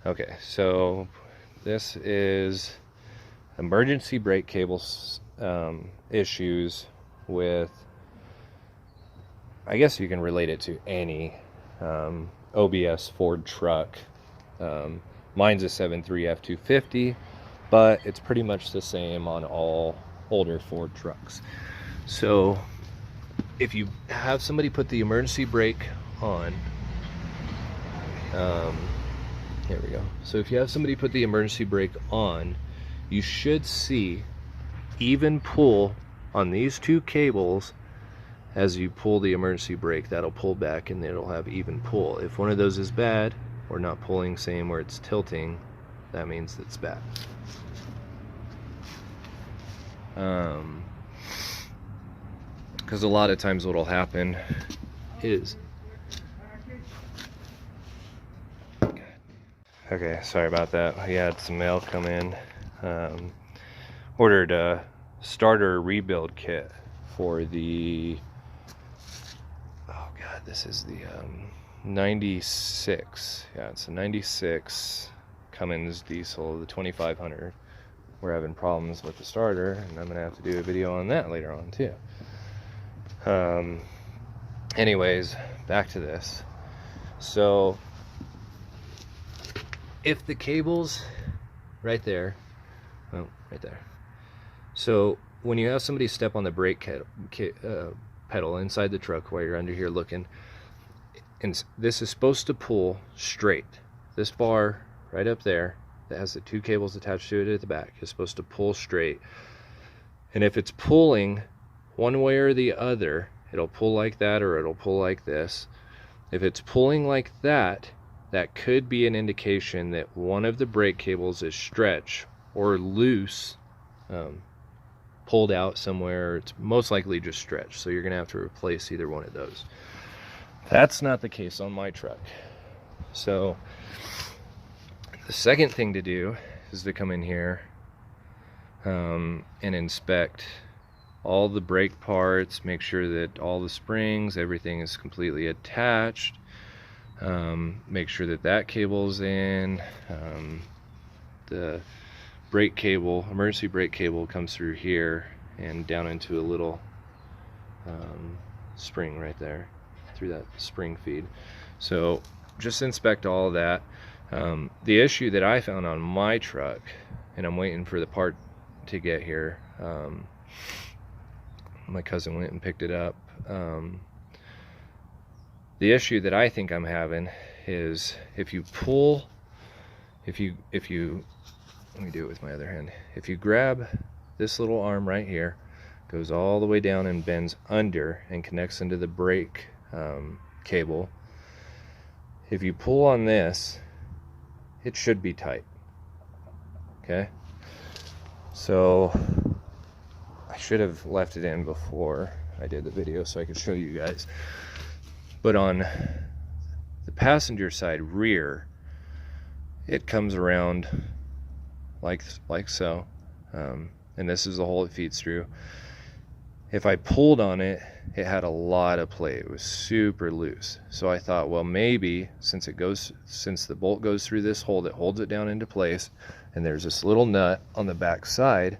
Okay, so this is emergency brake cables issues with, I guess you can relate it to any OBS Ford truck. Mine's a 7.3 f250, but it's pretty much the same on all older Ford trucks. So if you have somebody put the emergency brake on, here we go. So if you have somebody put the emergency brake on, you should see even pull on these two cables. As you pull the emergency brake, that'll pull back and it'll have even pull. If one of those is bad or not pulling, same where it's tilting, that means it's bad. Because a lot of times what'll happen is, okay, sorry about that. We had some mail come in. Ordered a starter rebuild kit for the, oh god, this is the 96. Yeah, it's a 96 Cummins diesel, the 2500. We're having problems with the starter, and I'm gonna have to do a video on that later on too. Anyways, back to this. So if the cables right there, oh, right there. So when you have somebody step on the brake pedal inside the truck while you're under here looking, and this is supposed to pull straight. This bar right up there that has the two cables attached to it at the back is supposed to pull straight. And if it's pulling one way or the other, it'll pull like that or it'll pull like this. If it's pulling like that, that could be an indication that one of the brake cables is stretched or loose, pulled out somewhere. It's most likely just stretched, so you're gonna have to replace either one of those. That's not the case on my truck. So the second thing to do is to come in here and inspect all the brake parts, make sure that all the springs, everything is completely attached. Make sure that that cable's in. The brake cable, emergency brake cable, comes through here and down into a little spring right there, through that spring feed. So just inspect all of that. The issue that I found on my truck, and I'm waiting for the part to get here, my cousin went and picked it up. The issue that I think I'm having is if you pull, if you let me do it with my other hand. If you grab this little arm right here, goes all the way down and bends under and connects into the brake cable. If you pull on this, it should be tight. Okay? So I should have left it in before I did the video so I could show you guys. But on the passenger side rear, it comes around like so, and this is the hole it feeds through. If I pulled on it, it had a lot of play. It was super loose. So I thought, well, maybe since the bolt goes through this hole that holds it down into place, and there's this little nut on the back side,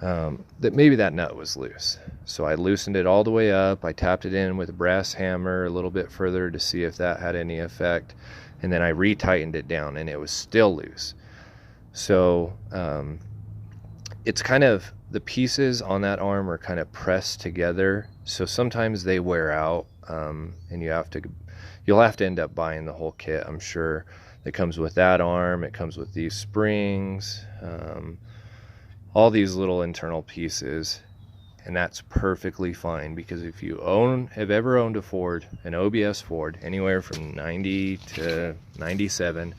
that maybe that nut was loose. So I loosened it all the way up. I tapped it in with a brass hammer a little bit further to see if that had any effect, and then I re-tightened it down, and it was still loose. So it's kind of, the pieces on that arm are kind of pressed together, so sometimes they wear out, and you'll have to end up buying the whole kit, I'm sure. It comes with that arm, it comes with these springs, all these little internal pieces, and that's perfectly fine, because if you have ever owned a Ford, an OBS Ford, anywhere from 90 to 97,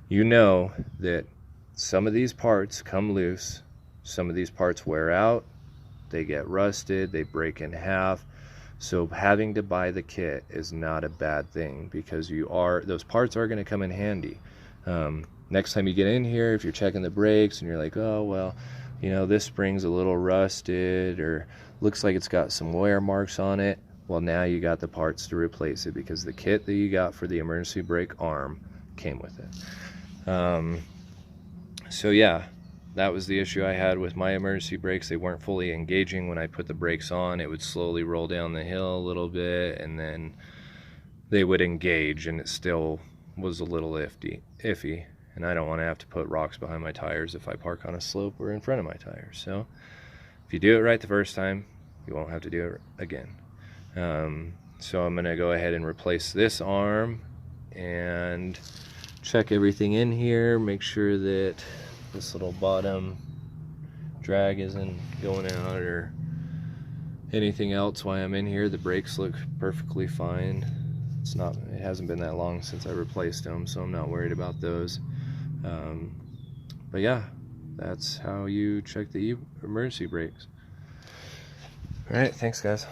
you know that some of these parts come loose, some of these parts wear out, they get rusted, they break in half. So having to buy the kit is not a bad thing, because those parts are going to come in handy. Next time you get in here, if you're checking the brakes and you're like, oh well, you know, this spring's a little rusted or looks like it's got some wear marks on it, well, now you got the parts to replace it, because the kit that you got for the emergency brake arm came with it. So yeah, that was the issue I had with my emergency brakes. They weren't fully engaging. When I put the brakes on, it would slowly roll down the hill a little bit, and then they would engage, and it still was a little iffy. And I don't want to have to put rocks behind my tires if I park on a slope or in front of my tires. So if you do it right the first time, you won't have to do it again. So I'm going to go ahead and replace this arm and check everything in here, make sure that this little bottom drag isn't going out or anything else while I'm in here. The brakes look perfectly fine. It hasn't been that long since I replaced them, so I'm not worried about those. But yeah, that's how you check the emergency brakes. All right, thanks guys.